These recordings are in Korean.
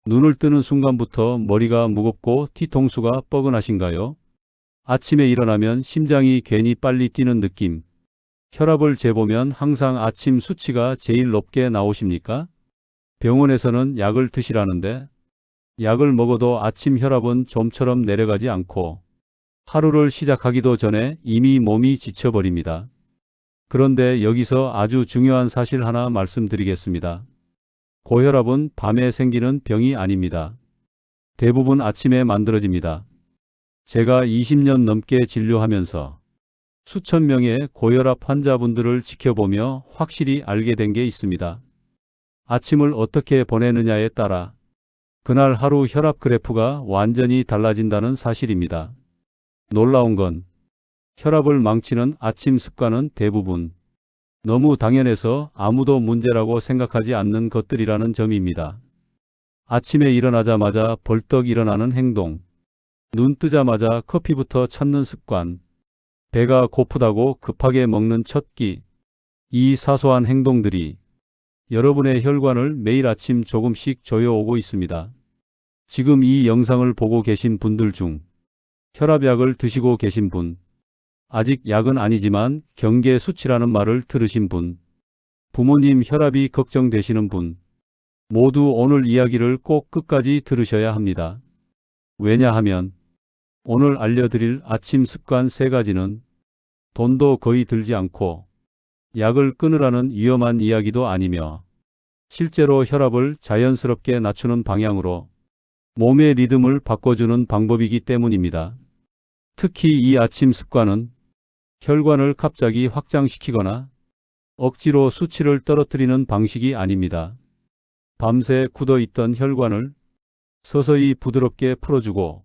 눈을 뜨는 순간부터 머리가 무겁고 뒤통수가 뻐근하신가요? 아침에 일어나면 심장이 괜히 빨리 뛰는 느낌. 혈압을 재보면 항상 아침 수치가 제일 높게 나오십니까? 병원에서는 약을 드시라는데 약을 먹어도 아침 혈압은 좀처럼 내려가지 않고 하루를 시작하기도 전에 이미 몸이 지쳐버립니다. 그런데 여기서 아주 중요한 사실 하나 말씀드리겠습니다. 고혈압은 밤에 생기는 병이 아닙니다. 대부분 아침에 만들어집니다. 제가 20년 넘게 진료하면서 수천 명의 고혈압 환자분들을 지켜보며 확실히 알게 된 게 있습니다. 아침을 어떻게 보내느냐에 따라 그날 하루 혈압 그래프가 완전히 달라진다는 사실입니다. 놀라운 건 혈압을 망치는 아침 습관은 대부분 너무 당연해서 아무도 문제라고 생각하지 않는 것들이라는 점입니다. 아침에 일어나자마자 벌떡 일어나는 행동, 눈 뜨자마자 커피부터 찾는 습관, 배가 고프다고 급하게 먹는 첫 끼, 이 사소한 행동들이 여러분의 혈관을 매일 아침 조금씩 조여오고 있습니다. 지금 이 영상을 보고 계신 분들 중 혈압약을 드시고 계신 분, 아직 약은 아니지만 경계 수치라는 말을 들으신 분, 부모님 혈압이 걱정되시는 분, 모두 오늘 이야기를 꼭 끝까지 들으셔야 합니다. 왜냐하면 오늘 알려드릴 아침 습관 3가지는 돈도 거의 들지 않고 약을 끊으라는 위험한 이야기도 아니며 실제로 혈압을 자연스럽게 낮추는 방향으로 몸의 리듬을 바꿔주는 방법이기 때문입니다. 특히 이 아침 습관은 혈관을 갑자기 확장시키거나 억지로 수치를 떨어뜨리는 방식이 아닙니다. 밤새 굳어있던 혈관을 서서히 부드럽게 풀어주고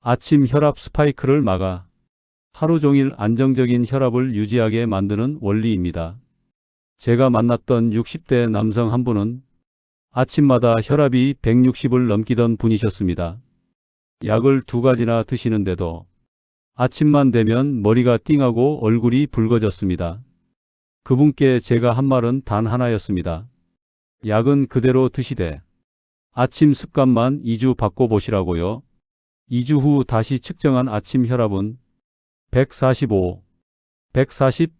아침 혈압 스파이크를 막아 하루 종일 안정적인 혈압을 유지하게 만드는 원리입니다. 제가 만났던 60대 남성 한 분은 아침마다 혈압이 160을 넘기던 분이셨습니다. 약을 2가지나 드시는데도 아침만 되면 머리가 띵하고 얼굴이 붉어졌습니다. 그분께 제가 한 말은 단 하나였습니다. 약은 그대로 드시되 아침 습관만 2주 바꿔보시라고요. 2주 후 다시 측정한 아침 혈압은 145, 140,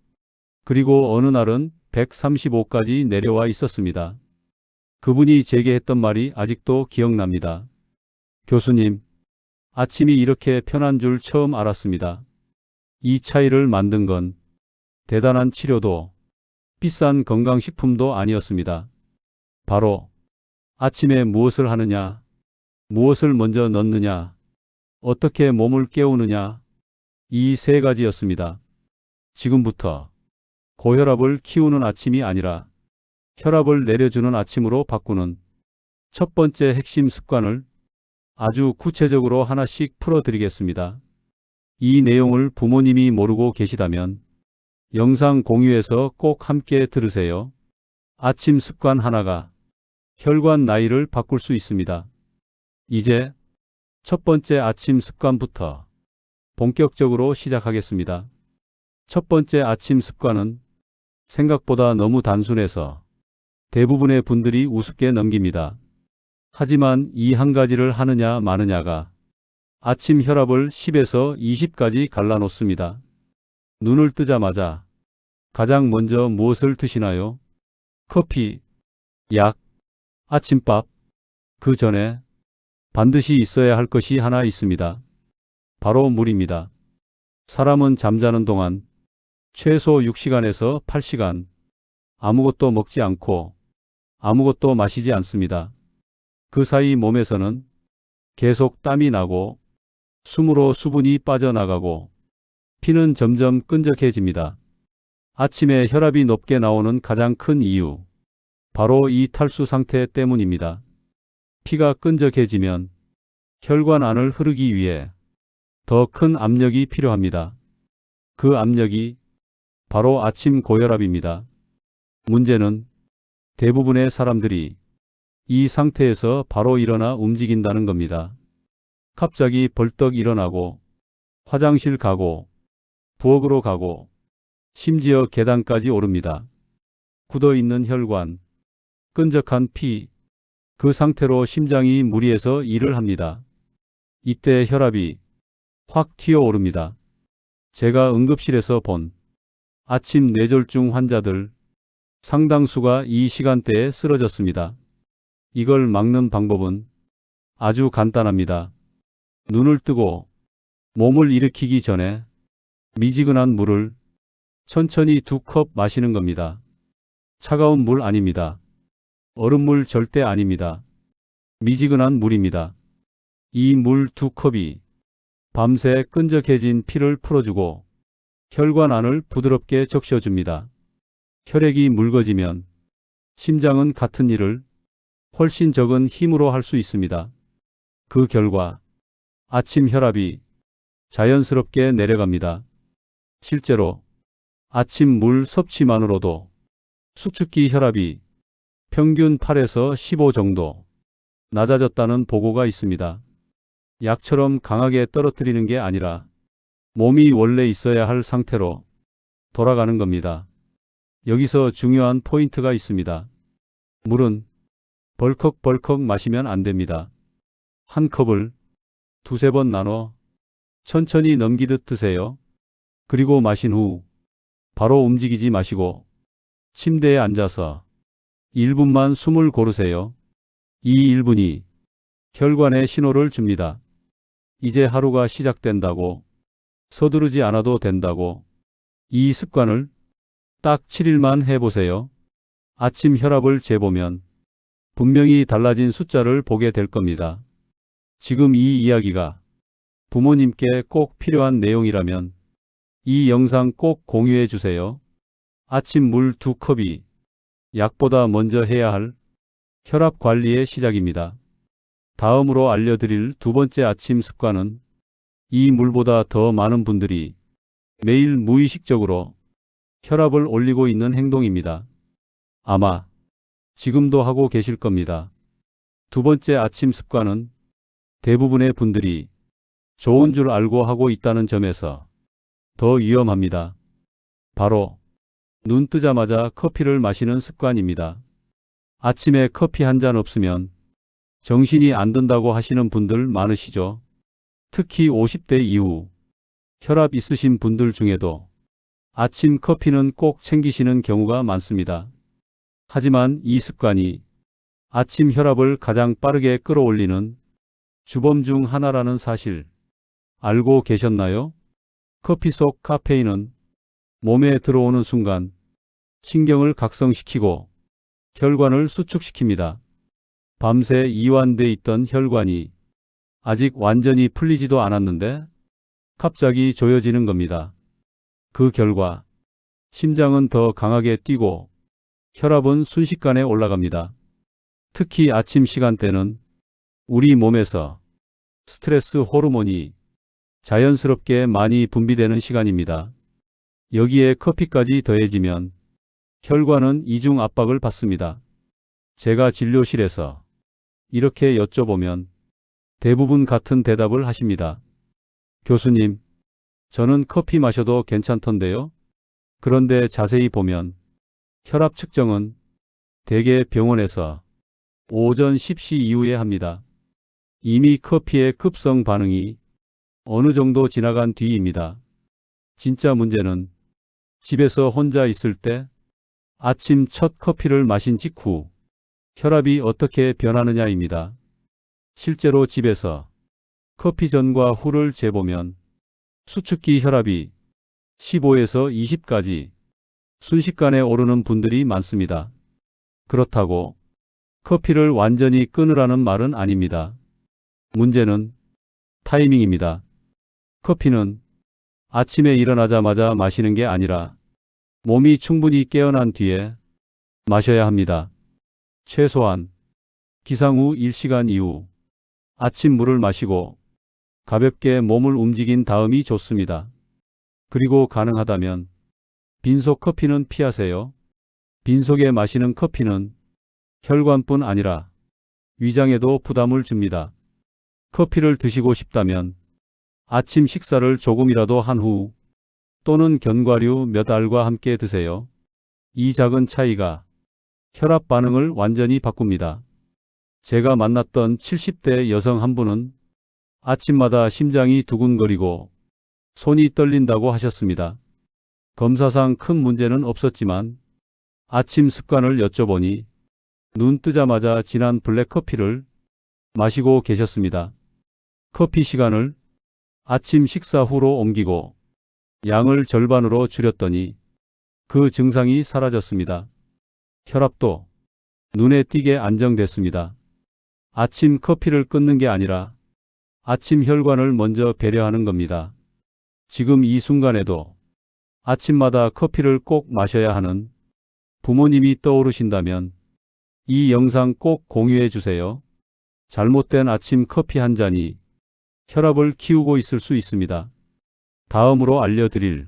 그리고 어느 날은 135까지 내려와 있었습니다. 그분이 제게 했던 말이 아직도 기억납니다. 교수님, 아침이 이렇게 편한 줄 처음 알았습니다. 이 차이를 만든 건 대단한 치료도 비싼 건강식품도 아니었습니다. 바로 아침에 무엇을 하느냐, 무엇을 먼저 넣느냐, 어떻게 몸을 깨우느냐, 이 3가지였습니다. 지금부터 고혈압을 키우는 아침이 아니라 혈압을 내려주는 아침으로 바꾸는 첫 번째 핵심 습관을 아주 구체적으로 하나씩 풀어드리겠습니다. 이 내용을 부모님이 모르고 계시다면 영상 공유해서 꼭 함께 들으세요. 아침 습관 하나가 혈관 나이를 바꿀 수 있습니다. 이제 첫 번째 아침 습관부터 본격적으로 시작하겠습니다. 첫 번째 아침 습관은 생각보다 너무 단순해서 대부분의 분들이 우습게 넘깁니다. 하지만 이 한 가지를 하느냐 마느냐가 아침 혈압을 10에서 20까지 갈라놓습니다. 눈을 뜨자마자 가장 먼저 무엇을 드시나요? 커피, 약, 아침밥. 그 전에 반드시 있어야 할 것이 하나 있습니다. 바로 물입니다. 사람은 잠자는 동안 최소 6시간에서 8시간 아무것도 먹지 않고 아무것도 마시지 않습니다. 그 사이 몸에서는 계속 땀이 나고 숨으로 수분이 빠져나가고 피는 점점 끈적해집니다. 아침에 혈압이 높게 나오는 가장 큰 이유, 바로 이 탈수 상태 때문입니다. 피가 끈적해지면 혈관 안을 흐르기 위해 더 큰 압력이 필요합니다. 그 압력이 바로 아침 고혈압입니다. 문제는 대부분의 사람들이 이 상태에서 바로 일어나 움직인다는 겁니다. 갑자기 벌떡 일어나고 화장실 가고 부엌으로 가고 심지어 계단까지 오릅니다. 굳어있는 혈관, 끈적한 피, 그 상태로 심장이 무리해서 일을 합니다. 이때 혈압이 확 튀어오릅니다. 제가 응급실에서 본 아침 뇌졸중 환자들 상당수가 이 시간대에 쓰러졌습니다. 이걸 막는 방법은 아주 간단합니다. 눈을 뜨고 몸을 일으키기 전에 미지근한 물을 천천히 2컵 마시는 겁니다. 차가운 물 아닙니다. 얼음물 절대 아닙니다. 미지근한 물입니다. 이 물 2컵이 밤새 끈적해진 피를 풀어주고 혈관 안을 부드럽게 적셔줍니다. 혈액이 묽어지면 심장은 같은 일을 훨씬 적은 힘으로 할 수 있습니다. 그 결과 아침 혈압이 자연스럽게 내려갑니다. 실제로 아침 물 섭취만으로도 수축기 혈압이 평균 8에서 15 정도 낮아졌다는 보고가 있습니다. 약처럼 강하게 떨어뜨리는 게 아니라 몸이 원래 있어야 할 상태로 돌아가는 겁니다. 여기서 중요한 포인트가 있습니다. 물은 벌컥벌컥 마시면 안 됩니다. 한 컵을 2~3번 나눠 천천히 넘기듯 드세요. 그리고 마신 후 바로 움직이지 마시고 침대에 앉아서 1분만 숨을 고르세요. 이 1분이 혈관에 신호를 줍니다. 이제 하루가 시작된다고, 서두르지 않아도 된다고. 이 습관을 딱 7일만 해보세요. 아침 혈압을 재보면 분명히 달라진 숫자를 보게 될 겁니다. 지금 이 이야기가 부모님께 꼭 필요한 내용이라면 이 영상 꼭 공유해 주세요. 아침 물 2컵이 약보다 먼저 해야 할 혈압 관리의 시작입니다. 다음으로 알려드릴 두 번째 아침 습관은 이 물보다 더 많은 분들이 매일 무의식적으로 혈압을 올리고 있는 행동입니다. 아마 지금도 하고 계실 겁니다. 두 번째 아침 습관은 대부분의 분들이 좋은 줄 알고 하고 있다는 점에서 더 위험합니다. 바로 눈 뜨자마자 커피를 마시는 습관입니다. 아침에 커피 한 잔 없으면 정신이 안 든다고 하시는 분들 많으시죠? 특히 50대 이후 혈압 있으신 분들 중에도 아침 커피는 꼭 챙기시는 경우가 많습니다. 하지만 이 습관이 아침 혈압을 가장 빠르게 끌어올리는 주범 중 하나라는 사실 알고 계셨나요? 커피 속 카페인은 몸에 들어오는 순간 신경을 각성시키고 혈관을 수축시킵니다. 밤새 이완돼 있던 혈관이 아직 완전히 풀리지도 않았는데 갑자기 조여지는 겁니다. 그 결과 심장은 더 강하게 뛰고 혈압은 순식간에 올라갑니다. 특히 아침 시간대는 우리 몸에서 스트레스 호르몬이 자연스럽게 많이 분비되는 시간입니다. 여기에 커피까지 더해지면 혈관은 이중 압박을 받습니다. 제가 진료실에서 이렇게 여쭤보면 대부분 같은 대답을 하십니다. 교수님, 저는 커피 마셔도 괜찮던데요? 그런데 자세히 보면 혈압 측정은 대개 병원에서 오전 10시 이후에 합니다. 이미 커피의 급성 반응이 어느 정도 지나간 뒤입니다. 진짜 문제는 집에서 혼자 있을 때 아침 첫 커피를 마신 직후 혈압이 어떻게 변하느냐입니다. 실제로 집에서 커피 전과 후를 재보면 수축기 혈압이 15에서 20까지 순식간에 오르는 분들이 많습니다. 그렇다고 커피를 완전히 끊으라는 말은 아닙니다. 문제는 타이밍입니다. 커피는 아침에 일어나자마자 마시는 게 아니라 몸이 충분히 깨어난 뒤에 마셔야 합니다. 최소한 기상 후 1시간 이후 아침 물을 마시고 가볍게 몸을 움직인 다음이 좋습니다. 그리고 가능하다면 빈속 커피는 피하세요. 빈속에 마시는 커피는 혈관뿐 아니라 위장에도 부담을 줍니다. 커피를 드시고 싶다면 아침 식사를 조금이라도 한 후 또는 견과류 몇 알과 함께 드세요. 이 작은 차이가 혈압 반응을 완전히 바꿉니다. 제가 만났던 70대 여성 한 분은 아침마다 심장이 두근거리고 손이 떨린다고 하셨습니다. 검사상 큰 문제는 없었지만 아침 습관을 여쭤보니 눈 뜨자마자 진한 블랙커피를 마시고 계셨습니다. 커피 시간을 아침 식사 후로 옮기고 양을 절반으로 줄였더니 그 증상이 사라졌습니다. 혈압도 눈에 띄게 안정됐습니다. 아침 커피를 끊는 게 아니라 아침 혈관을 먼저 배려하는 겁니다. 지금 이 순간에도 아침마다 커피를 꼭 마셔야 하는 부모님이 떠오르신다면 이 영상 꼭 공유해 주세요. 잘못된 아침 커피 한 잔이 혈압을 키우고 있을 수 있습니다. 다음으로 알려드릴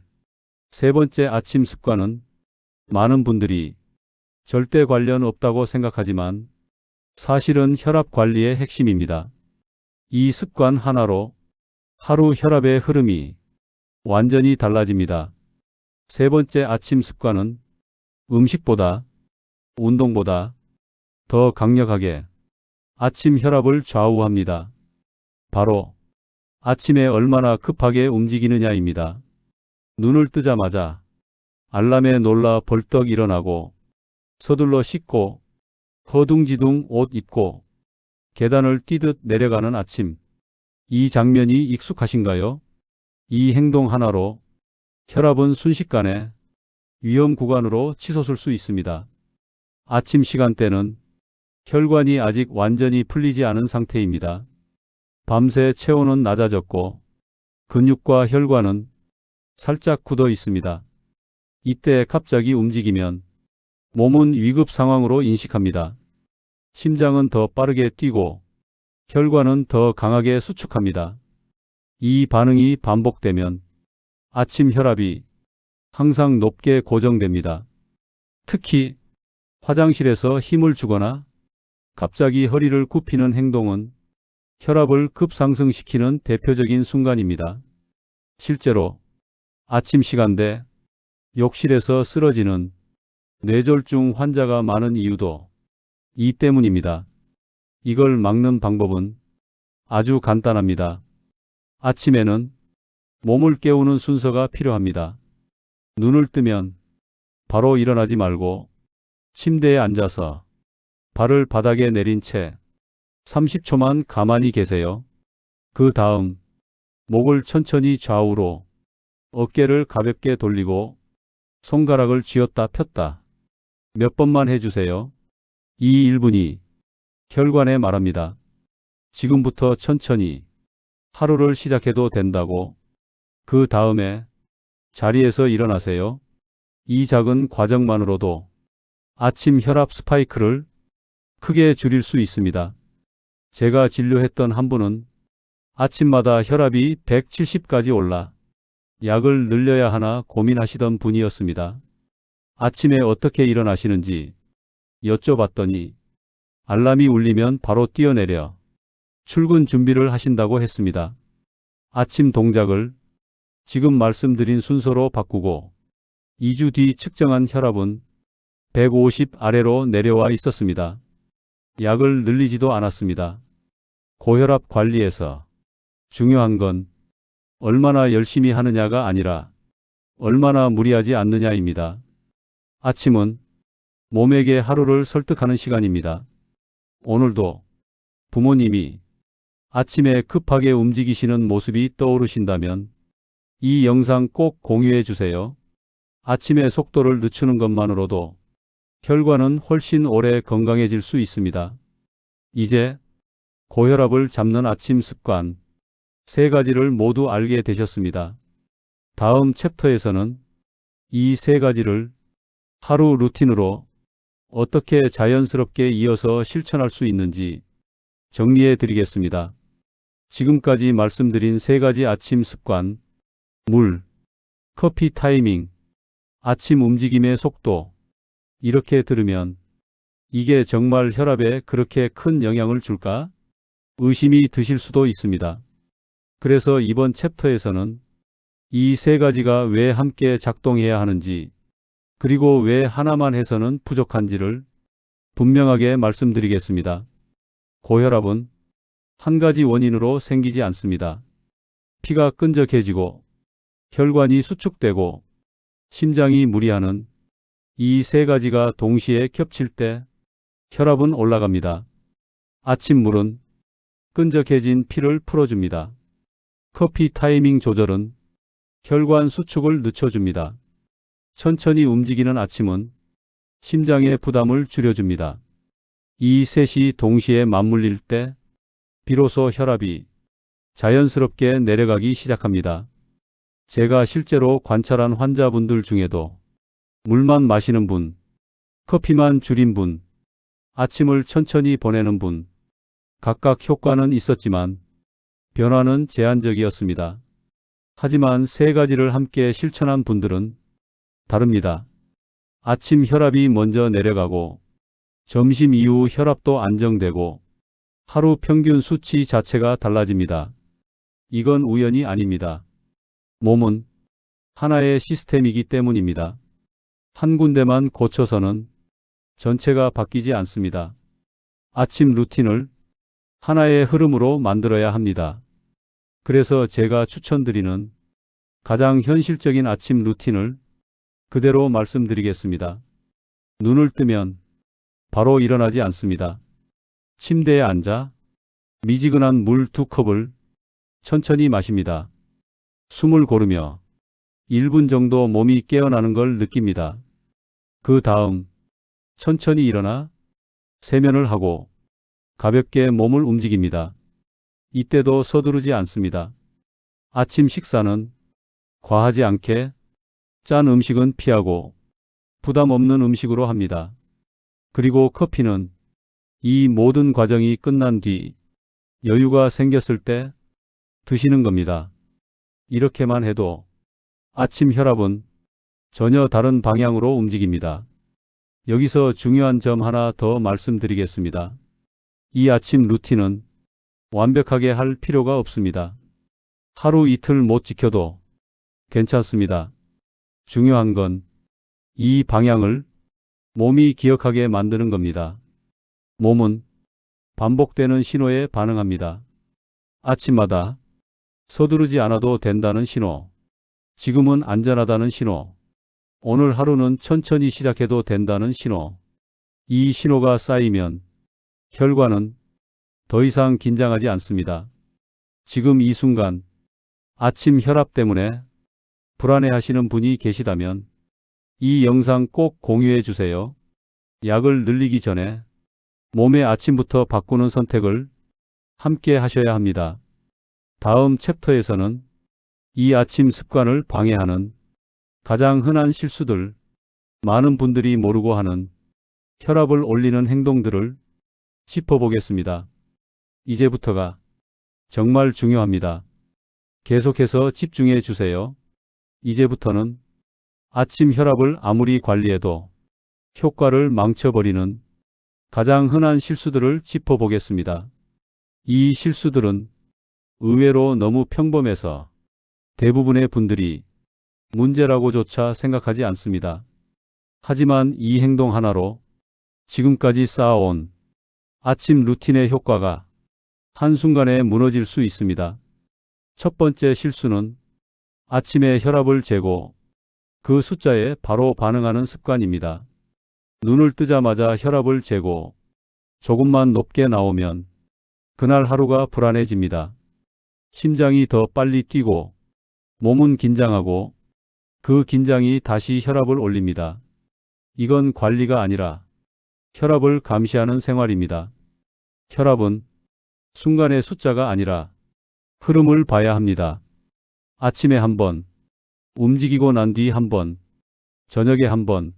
세 번째 아침 습관은 많은 분들이 절대 관련 없다고 생각하지만 사실은 혈압 관리의 핵심입니다. 이 습관 하나로 하루 혈압의 흐름이 완전히 달라집니다. 세 번째 아침 습관은 음식보다 운동보다 더 강력하게 아침 혈압을 좌우합니다. 바로 아침에 얼마나 급하게 움직이느냐입니다. 눈을 뜨자마자 알람에 놀라 벌떡 일어나고 서둘러 씻고 허둥지둥 옷 입고 계단을 뛰듯 내려가는 아침. 이 장면이 익숙하신가요? 이 행동 하나로 혈압은 순식간에 위험 구간으로 치솟을 수 있습니다. 아침 시간대는 혈관이 아직 완전히 풀리지 않은 상태입니다. 밤새 체온은 낮아졌고 근육과 혈관은 살짝 굳어 있습니다. 이때 갑자기 움직이면 몸은 위급 상황으로 인식합니다. 심장은 더 빠르게 뛰고 혈관은 더 강하게 수축합니다. 이 반응이 반복되면 아침 혈압이 항상 높게 고정됩니다. 특히 화장실에서 힘을 주거나 갑자기 허리를 굽히는 행동은 혈압을 급상승시키는 대표적인 순간입니다. 실제로 아침 시간대 욕실에서 쓰러지는 뇌졸중 환자가 많은 이유도 이 때문입니다. 이걸 막는 방법은 아주 간단합니다. 아침에는 몸을 깨우는 순서가 필요합니다. 눈을 뜨면 바로 일어나지 말고 침대에 앉아서 발을 바닥에 내린 채 30초만 가만히 계세요. 그 다음 목을 천천히 좌우로, 어깨를 가볍게 돌리고 손가락을 쥐었다 폈다 몇 번만 해주세요. 이 1분이 혈관에 말합니다. 지금부터 천천히 하루를 시작해도 된다고. 그 다음에 자리에서 일어나세요. 이 작은 과정만으로도 아침 혈압 스파이크를 크게 줄일 수 있습니다. 제가 진료했던 한 분은 아침마다 혈압이 170까지 올라 약을 늘려야 하나 고민하시던 분이었습니다. 아침에 어떻게 일어나시는지 여쭤봤더니 알람이 울리면 바로 뛰어내려 출근 준비를 하신다고 했습니다. 아침 동작을 지금 말씀드린 순서로 바꾸고 2주 뒤 측정한 혈압은 150 아래로 내려와 있었습니다. 약을 늘리지도 않았습니다. 고혈압 관리에서 중요한 건 얼마나 열심히 하느냐가 아니라 얼마나 무리하지 않느냐입니다. 아침은 몸에게 하루를 설득하는 시간입니다. 오늘도 부모님이 아침에 급하게 움직이시는 모습이 떠오르신다면 이 영상 꼭 공유해 주세요. 아침에 속도를 늦추는 것만으로도 혈관은 훨씬 오래 건강해질 수 있습니다. 이제 고혈압을 잡는 아침 습관 3가지를 모두 알게 되셨습니다. 다음 챕터에서는 이 3가지를 하루 루틴으로 어떻게 자연스럽게 이어서 실천할 수 있는지 정리해 드리겠습니다. 지금까지 말씀드린 3가지 아침 습관, 물, 커피 타이밍, 아침 움직임의 속도. 이렇게 들으면 이게 정말 혈압에 그렇게 큰 영향을 줄까? 의심이 드실 수도 있습니다. 그래서 이번 챕터에서는 이 3가지가 왜 함께 작동해야 하는지, 그리고 왜 하나만 해서는 부족한지를 분명하게 말씀드리겠습니다. 고혈압은 한 가지 원인으로 생기지 않습니다. 피가 끈적해지고 혈관이 수축되고 심장이 무리하는 이 세 가지가 동시에 겹칠 때 혈압은 올라갑니다. 아침 물은 끈적해진 피를 풀어줍니다. 커피 타이밍 조절은 혈관 수축을 늦춰줍니다. 천천히 움직이는 아침은 심장의 부담을 줄여줍니다. 이 셋이 동시에 맞물릴 때 비로소 혈압이 자연스럽게 내려가기 시작합니다. 제가 실제로 관찰한 환자분들 중에도 물만 마시는 분, 커피만 줄인 분, 아침을 천천히 보내는 분, 각각 효과는 있었지만 변화는 제한적이었습니다. 하지만 세 가지를 함께 실천한 분들은 다릅니다. 아침 혈압이 먼저 내려가고 점심 이후 혈압도 안정되고 하루 평균 수치 자체가 달라집니다. 이건 우연이 아닙니다. 몸은 하나의 시스템이기 때문입니다. 한 군데만 고쳐서는 전체가 바뀌지 않습니다. 아침 루틴을 하나의 흐름으로 만들어야 합니다. 그래서 제가 추천드리는 가장 현실적인 아침 루틴을 그대로 말씀드리겠습니다. 눈을 뜨면 바로 일어나지 않습니다. 침대에 앉아 미지근한 물 2컵을 천천히 마십니다. 숨을 고르며 1분 정도 몸이 깨어나는 걸 느낍니다. 그 다음 천천히 일어나 세면을 하고 가볍게 몸을 움직입니다. 이때도 서두르지 않습니다. 아침 식사는 과하지 않게 짠 음식은 피하고 부담 없는 음식으로 합니다. 그리고 커피는 이 모든 과정이 끝난 뒤 여유가 생겼을 때 드시는 겁니다. 이렇게만 해도 아침 혈압은 전혀 다른 방향으로 움직입니다. 여기서 중요한 점 하나 더 말씀드리겠습니다. 이 아침 루틴은 완벽하게 할 필요가 없습니다. 하루 이틀 못 지켜도 괜찮습니다. 중요한 건 이 방향을 몸이 기억하게 만드는 겁니다. 몸은 반복되는 신호에 반응합니다. 아침마다 서두르지 않아도 된다는 신호, 지금은 안전하다는 신호, 오늘 하루는 천천히 시작해도 된다는 신호. 이 신호가 쌓이면 혈관은 더 이상 긴장하지 않습니다. 지금 이 순간 아침 혈압 때문에 불안해하시는 분이 계시다면 이 영상 꼭 공유해 주세요. 약을 늘리기 전에 몸의 아침부터 바꾸는 선택을 함께 하셔야 합니다. 다음 챕터에서는 이 아침 습관을 방해하는 가장 흔한 실수들, 많은 분들이 모르고 하는 혈압을 올리는 행동들을 짚어보겠습니다. 이제부터가 정말 중요합니다. 계속해서 집중해 주세요. 이제부터는 아침 혈압을 아무리 관리해도 효과를 망쳐버리는 가장 흔한 실수들을 짚어보겠습니다. 이 실수들은 의외로 너무 평범해서 대부분의 분들이 문제라고조차 생각하지 않습니다. 하지만 이 행동 하나로 지금까지 쌓아온 아침 루틴의 효과가 한순간에 무너질 수 있습니다. 첫 번째 실수는 아침에 혈압을 재고 그 숫자에 바로 반응하는 습관입니다. 눈을 뜨자마자 혈압을 재고 조금만 높게 나오면 그날 하루가 불안해집니다. 심장이 더 빨리 뛰고 몸은 긴장하고 그 긴장이 다시 혈압을 올립니다. 이건 관리가 아니라 혈압을 감시하는 생활입니다. 혈압은 순간의 숫자가 아니라 흐름을 봐야 합니다. 아침에 한 번, 움직이고 난 뒤 한 번, 저녁에 한 번,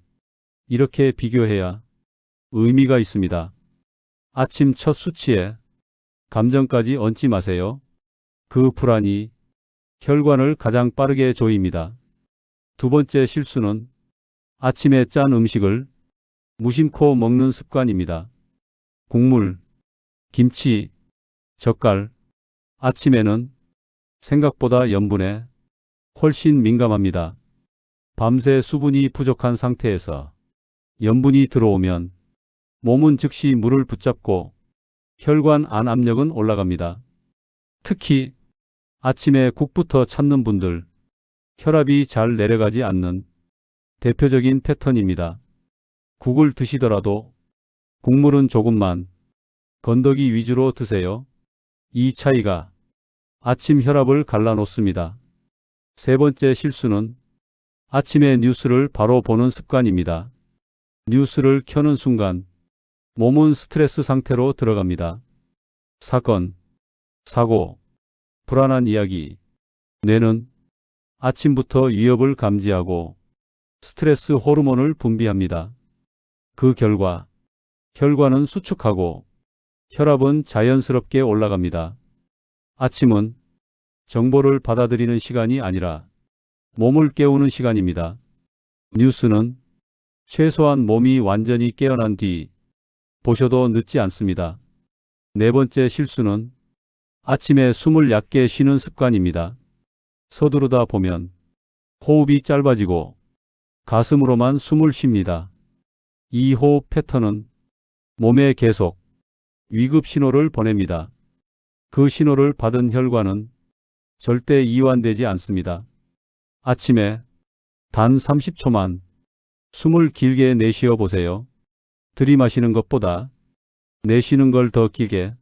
이렇게 비교해야 의미가 있습니다. 아침 첫 수치에 감정까지 얹지 마세요. 그 불안이 혈관을 가장 빠르게 조입니다. 두 번째 실수는 아침에 짠 음식을 무심코 먹는 습관입니다. 국물, 김치, 젓갈, 아침에는 생각보다 염분에 훨씬 민감합니다. 밤새 수분이 부족한 상태에서 염분이 들어오면 몸은 즉시 물을 붙잡고 혈관 안 압력은 올라갑니다. 특히 아침에 국부터 찾는 분들, 혈압이 잘 내려가지 않는 대표적인 패턴입니다. 국을 드시더라도 국물은 조금만 건더기 위주로 드세요. 이 차이가 아침 혈압을 갈라놓습니다. 세 번째 실수는 아침에 뉴스를 바로 보는 습관입니다. 뉴스를 켜는 순간 몸은 스트레스 상태로 들어갑니다. 사건, 사고, 불안한 이야기, 뇌는 아침부터 위협을 감지하고 스트레스 호르몬을 분비합니다. 그 결과 혈관은 수축하고 혈압은 자연스럽게 올라갑니다. 아침은 정보를 받아들이는 시간이 아니라 몸을 깨우는 시간입니다. 뉴스는 최소한 몸이 완전히 깨어난 뒤 보셔도 늦지 않습니다. 네 번째 실수는 아침에 숨을 얕게 쉬는 습관입니다. 서두르다 보면 호흡이 짧아지고 가슴으로만 숨을 쉽니다. 이 호흡 패턴은 몸에 계속 위급 신호를 보냅니다. 그 신호를 받은 혈관은 절대 이완되지 않습니다. 아침에 단 30초만 숨을 길게 내쉬어 보세요. 들이마시는 것보다 내쉬는 걸 더 길게.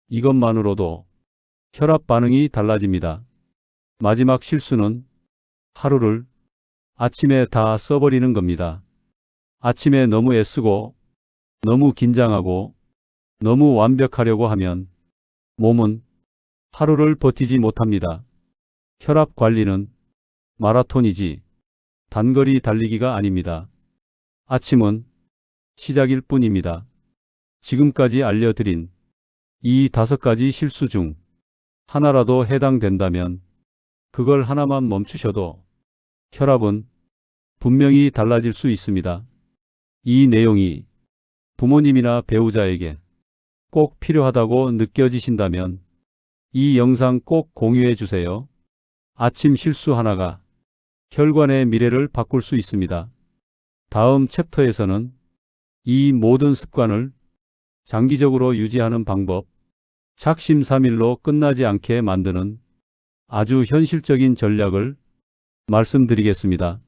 이것만으로도 혈압 반응이 달라집니다. 마지막 실수는 하루를 아침에 다 써버리는 겁니다. 아침에 너무 애쓰고 너무 긴장하고 너무 완벽하려고 하면 몸은 하루를 버티지 못합니다. 혈압 관리는 마라톤이지 단거리 달리기가 아닙니다. 아침은 시작일 뿐입니다. 지금까지 알려드린 이 5가지 실수 중 하나라도 해당된다면 그걸 하나만 멈추셔도 혈압은 분명히 달라질 수 있습니다. 이 내용이 부모님이나 배우자에게 꼭 필요하다고 느껴지신다면 이 영상 꼭 공유해 주세요. 아침 실수 하나가 혈관의 미래를 바꿀 수 있습니다. 다음 챕터에서는 이 모든 습관을 장기적으로 유지하는 방법, 작심삼일로 끝나지 않게 만드는 아주 현실적인 전략을 말씀드리겠습니다.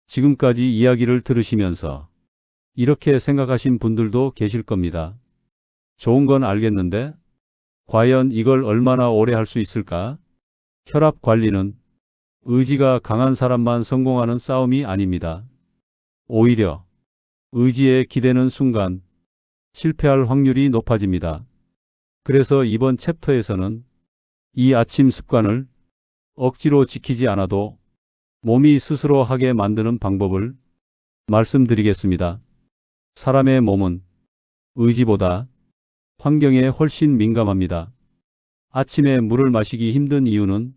지금까지 이야기를 들으시면서 이렇게 생각하신 분들도 계실 겁니다. 좋은 건 알겠는데 과연 이걸 얼마나 오래 할 수 있을까? 혈압 관리는 의지가 강한 사람만 성공하는 싸움이 아닙니다. 오히려 의지에 기대는 순간 실패할 확률이 높아집니다. 그래서 이번 챕터에서는 이 아침 습관을 억지로 지키지 않아도 몸이 스스로 하게 만드는 방법을 말씀드리겠습니다. 사람의 몸은 의지보다 환경에 훨씬 민감합니다. 아침에 물을 마시기 힘든 이유는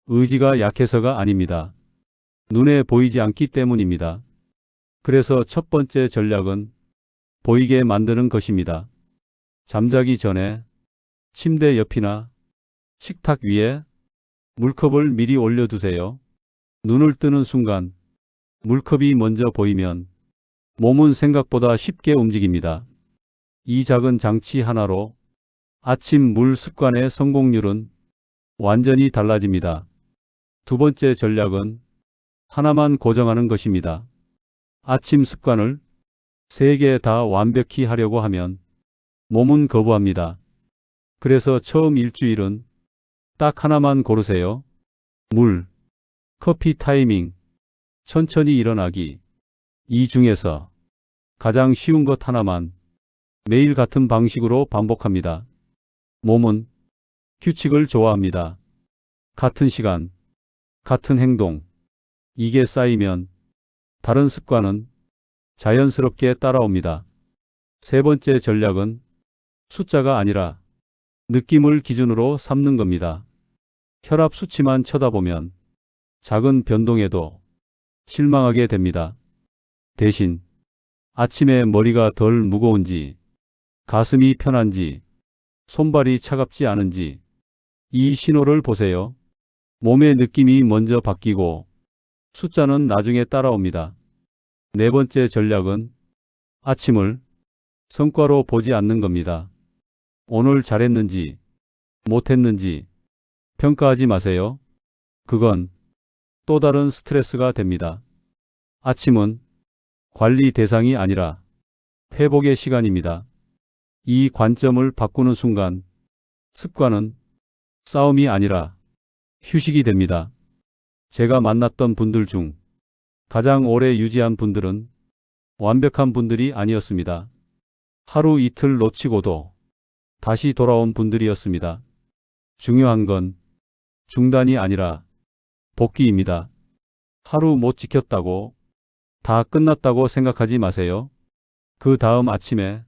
의지가 약해서가 아닙니다. 눈에 보이지 않기 때문입니다. 그래서 첫 번째 전략은 보이게 만드는 것입니다. 잠자기 전에 침대 옆이나 식탁 위에 물컵을 미리 올려두세요. 눈을 뜨는 순간 물컵이 먼저 보이면 몸은 생각보다 쉽게 움직입니다. 이 작은 장치 하나로 아침 물 습관의 성공률은 완전히 달라집니다. 두 번째 전략은 하나만 고정하는 것입니다. 아침 습관을 3개 다 완벽히 하려고 하면 몸은 거부합니다. 그래서 처음 일주일은 딱 하나만 고르세요. 물, 커피 타이밍, 천천히 일어나기. 이 중에서 가장 쉬운 것 하나만 매일 같은 방식으로 반복합니다. 몸은 규칙을 좋아합니다. 같은 시간, 같은 행동. 이게 쌓이면 다른 습관은 자연스럽게 따라옵니다. 세 번째 전략은 숫자가 아니라 느낌을 기준으로 삼는 겁니다. 혈압 수치만 쳐다보면 작은 변동에도 실망하게 됩니다. 대신 아침에 머리가 덜 무거운지, 가슴이 편한지, 손발이 차갑지 않은지 이 신호를 보세요. 몸의 느낌이 먼저 바뀌고 숫자는 나중에 따라옵니다. 네 번째 전략은 아침을 성과로 보지 않는 겁니다. 오늘 잘했는지, 못했는지 평가하지 마세요. 그건 또 다른 스트레스가 됩니다. 아침은 관리 대상이 아니라 회복의 시간입니다. 이 관점을 바꾸는 순간 습관은 싸움이 아니라 휴식이 됩니다. 제가 만났던 분들 중 가장 오래 유지한 분들은 완벽한 분들이 아니었습니다. 하루 이틀 놓치고도 다시 돌아온 분들이었습니다. 중요한 건 중단이 아니라 복귀입니다. 하루 못 지켰다고 다 끝났다고 생각하지 마세요. 그 다음 아침에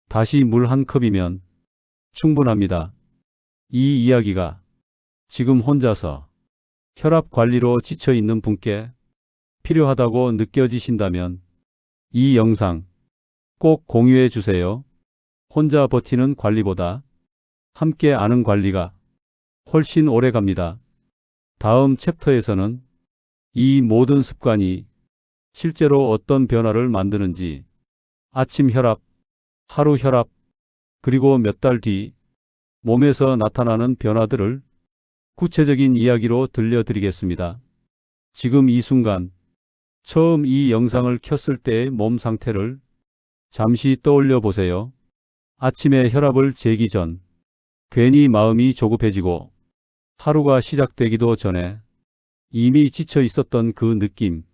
다시 물 한 컵이면 충분합니다. 이 이야기가 지금 혼자서 혈압 관리로 지쳐 있는 분께 필요하다고 느껴지신다면 이 영상 꼭 공유해 주세요. 혼자 버티는 관리보다 함께 아는 관리가 훨씬 오래 갑니다. 다음 챕터에서는 이 모든 습관이 실제로 어떤 변화를 만드는지, 아침 혈압, 하루 혈압, 그리고 몇 달 뒤 몸에서 나타나는 변화들을 구체적인 이야기로 들려드리겠습니다. 지금 이 순간, 처음 이 영상을 켰을 때의 몸 상태를 잠시 떠올려 보세요. 아침에 혈압을 재기 전, 괜히 마음이 조급해지고 하루가 시작되기도 전에 이미 지쳐 있었던 그 느낌,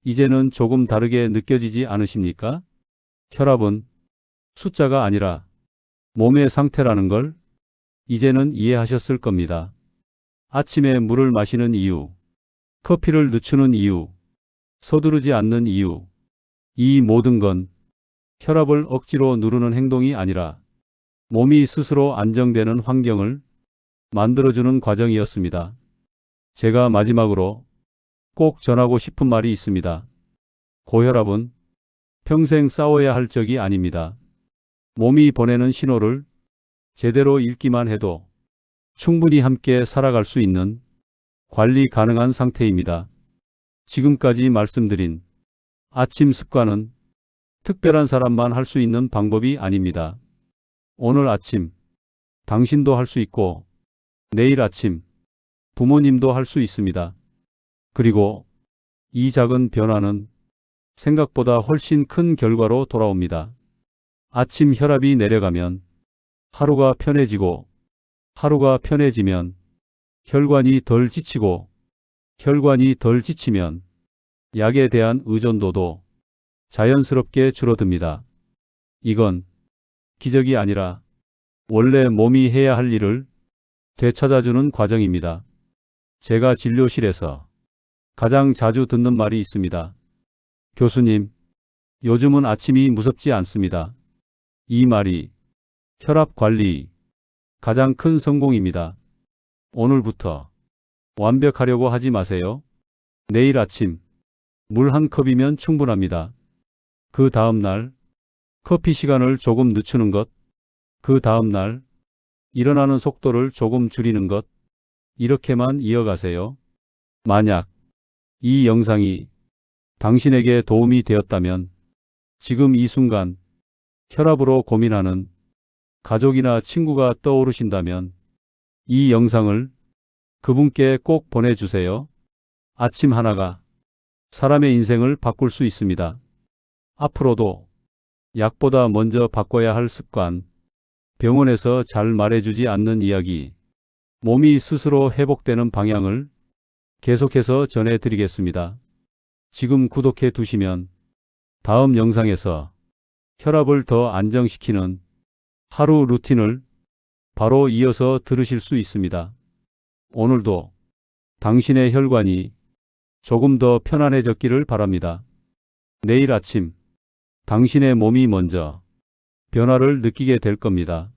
이제는 조금 다르게 느껴지지 않으십니까? 혈압은 숫자가 아니라 몸의 상태라는 걸 이제는 이해하셨을 겁니다. 아침에 물을 마시는 이유, 커피를 늦추는 이유, 서두르지 않는 이유, 이 모든 건 혈압을 억지로 누르는 행동이 아니라 몸이 스스로 안정되는 환경을 만들어주는 과정이었습니다. 제가 마지막으로 꼭 전하고 싶은 말이 있습니다. 고혈압은 평생 싸워야 할 적이 아닙니다. 몸이 보내는 신호를 제대로 읽기만 해도 충분히 함께 살아갈 수 있는 관리 가능한 상태입니다. 지금까지 말씀드린 아침 습관은 특별한 사람만 할 수 있는 방법이 아닙니다. 오늘 아침 당신도 할 수 있고 내일 아침 부모님도 할 수 있습니다. 그리고 이 작은 변화는 생각보다 훨씬 큰 결과로 돌아옵니다. 아침 혈압이 내려가면 하루가 편해지고, 하루가 편해지면 혈관이 덜 지치고, 혈관이 덜 지치면 약에 대한 의존도도 자연스럽게 줄어듭니다. 이건 기적이 아니라 원래 몸이 해야 할 일을 되찾아주는 과정입니다. 제가 진료실에서 가장 자주 듣는 말이 있습니다. 교수님, 요즘은 아침이 무섭지 않습니다. 이 말이 혈압 관리 가장 큰 성공입니다. 오늘부터 완벽하려고 하지 마세요. 내일 아침 물 한 컵이면 충분합니다. 그 다음 날 커피 시간을 조금 늦추는 것, 그 다음 날 일어나는 속도를 조금 줄이는 것, 이렇게만 이어가세요. 만약 이 영상이 당신에게 도움이 되었다면 지금 이 순간 혈압으로 고민하는 가족이나 친구가 떠오르신다면 이 영상을 그분께 꼭 보내주세요. 아침 하나가 사람의 인생을 바꿀 수 있습니다. 앞으로도 약보다 먼저 바꿔야 할 습관, 병원에서 잘 말해주지 않는 이야기, 몸이 스스로 회복되는 방향을 계속해서 전해드리겠습니다. 지금 구독해 두시면 다음 영상에서 혈압을 더 안정시키는 하루 루틴을 바로 이어서 들으실 수 있습니다. 오늘도 당신의 혈관이 조금 더 편안해졌기를 바랍니다. 내일 아침 당신의 몸이 먼저 변화를 느끼게 될 겁니다.